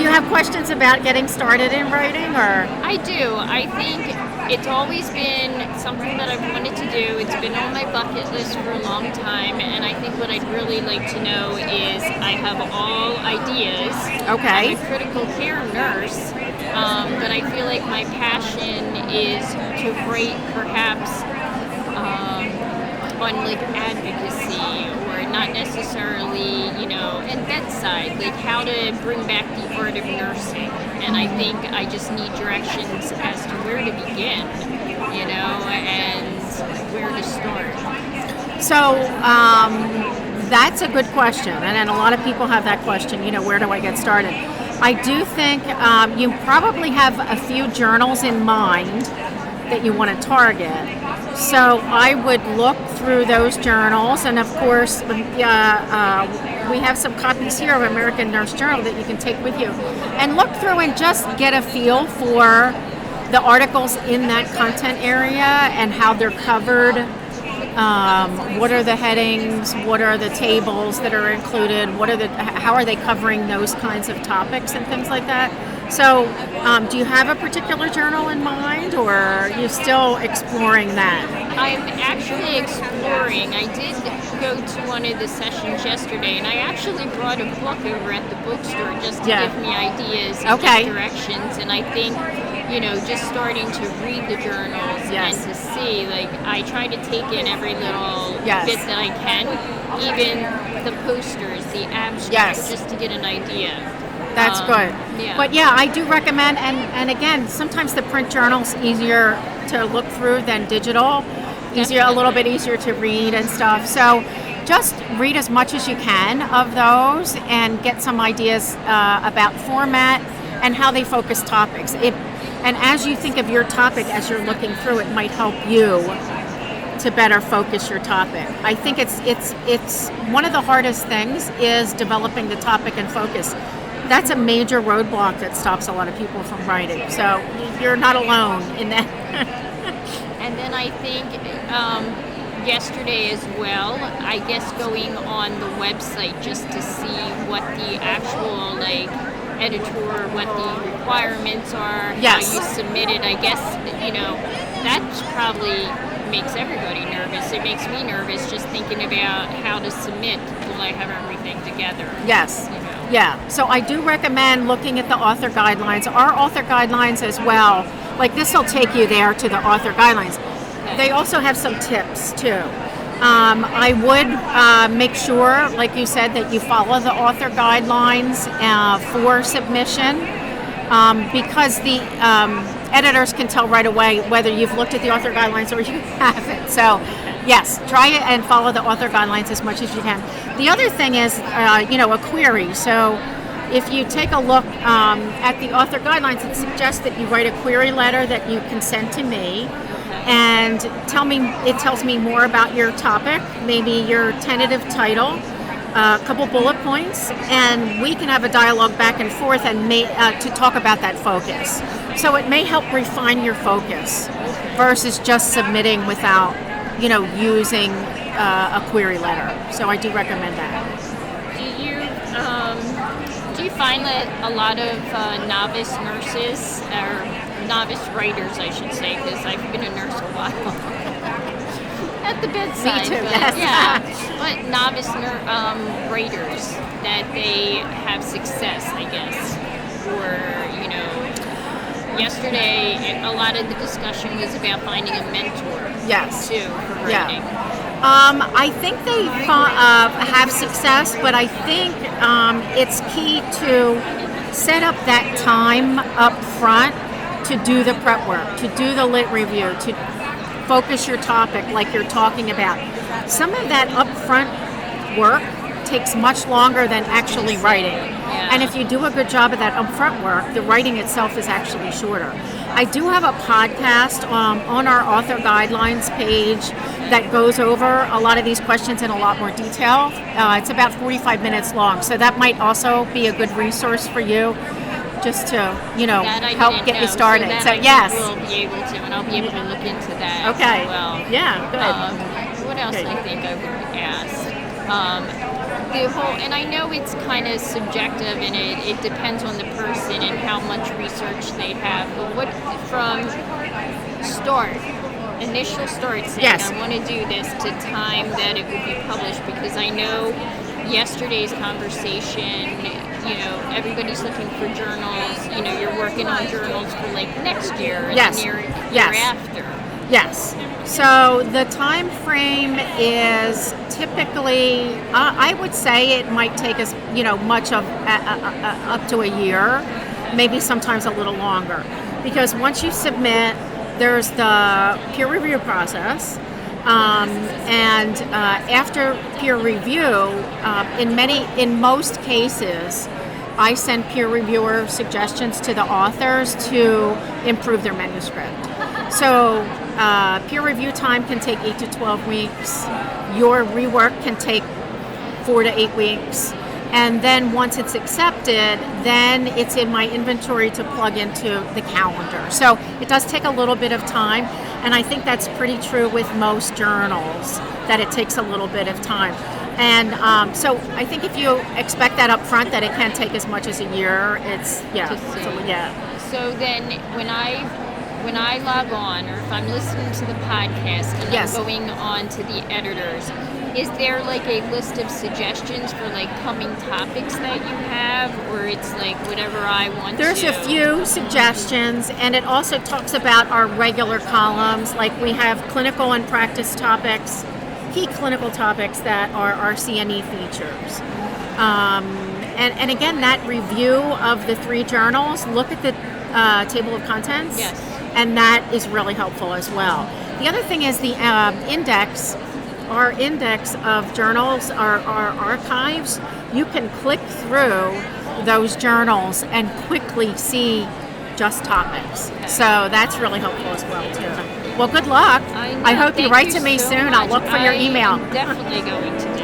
you have questions about getting started in writing, or? I do. I think it's always been something that I've wanted to do. It's been on my bucket list for a long time, and I think what I'd really like to know is I have all ideas. Okay. I'm a critical care nurse, but I feel like my passion is to write perhaps on like advocacy, or not necessarily, and bedside, like how to bring back the art of nursing. And I think I just need directions as to where to begin, and where to start. So that's a good question, and a lot of people have that question, where do I get started? I do think you probably have a few journals in mind that you want to target. So I would look through those journals, and of course, we have some copies here of American Nurse Journal that you can take with you, and look through and just get a feel for the articles in that content area and how they're covered. What are the headings? What are the tables that are included? How are they covering those kinds of topics and things like that? So, do you have a particular journal in mind, or are you still exploring that? I'm actually exploring. I did go to one of the sessions yesterday, and I actually brought a book over at the bookstore just to give me ideas and directions. And I think, just starting to read the journals and to see, like, I try to take in every little bit that I can, even the posters, the abstracts, just to get an idea. That's good. Yeah. But I do recommend, and again, sometimes the print journal's easier to look through than digital. A little bit easier to read and stuff. So just read as much as you can of those and get some ideas about format and how they focus topics. And as you think of your topic as you're looking through, it might help you to better focus your topic. I think it's one of the hardest things is developing the topic and focus. That's a major roadblock that stops a lot of people from writing. So you're not alone in that. And then I think yesterday as well, I guess going on the website just to see what the actual editor, what the requirements are, how you submit it. I guess, that probably makes everybody nervous. It makes me nervous just thinking about how to submit. Will I have everything together? Yes. Yeah. So I do recommend looking at the author guidelines. Our author guidelines as well. Like this will take you there to the author guidelines. Okay. They also have some tips too. I would make sure, like you said, that you follow the author guidelines for submission because the editors can tell right away whether you've looked at the author guidelines or you haven't. So yes, try it and follow the author guidelines as much as you can. The other thing is, a query. So if you take a look at the author guidelines, it suggests that you write a query letter that you can send to me and it tells me more about your topic, maybe your tentative title, a couple bullet points, and we can have a dialogue back and forth and to talk about that focus. So it may help refine your focus versus just submitting without, using a query letter. So I do recommend that. Do you find that a lot of novice nurses, or novice writers, I should say, because I've been a nurse a while, at the bedside. Me too, but, but novice writers, that they have success, I guess, or, yesterday, a lot of the discussion was about finding a mentor, too, for writing. I think they have success, but I think it's key to set up that time up front to do the prep work, to do the lit review, to focus your topic like you're talking about. Some of that upfront work takes much longer than actually writing. And if you do a good job of that upfront work, the writing itself is actually shorter. I do have a podcast on our author guidelines page that goes over a lot of these questions in a lot more detail. It's about 45 minutes long, so that might also be a good resource for you, just to help get you started. So yes, we'll be able to, and I'll be able to look into that. Okay. As well. Yeah. Good. What else I think I would ask? The whole, and I know it's kind of subjective and it depends on the person and how much research they have, but what from initial start saying Yes. I want to do this to time that it will be published, because I know yesterday's conversation, everybody's looking for journals, you're working on journals for like next year and Yes. the year Yes. after. Yes. So the time frame is typically, I would say it might take us, much of up to a year, maybe sometimes a little longer, because once you submit, there's the peer review process, and after peer review, in most cases, I send peer reviewer suggestions to the authors to improve their manuscript. So peer review time can take 8 to 12 weeks. Your rework can take 4 to 8 weeks. And then once it's accepted, then it's in my inventory to plug into the calendar. So it does take a little bit of time. And I think that's pretty true with most journals, that it takes a little bit of time. And so I think if you expect that up front, that it can take as much as a year, So then when I log on, or if I'm listening to the podcast and Yes. I'm going on to the editors, is there like a list of suggestions for like coming topics that you have, or it's like whatever I want There's to? a few suggestions, and it also talks about our regular columns. Like we have clinical and practice topics, key clinical topics that are our CNE features. And again, that review of the 3 journals, look at the table of contents. Yes. And that is really helpful as well. The other thing is the index. Our index of journals, our archives, you can click through those journals and quickly see just topics. So that's really helpful as well too. Well, good luck. I hope you write to me soon. I'll look for your email. I'm definitely going to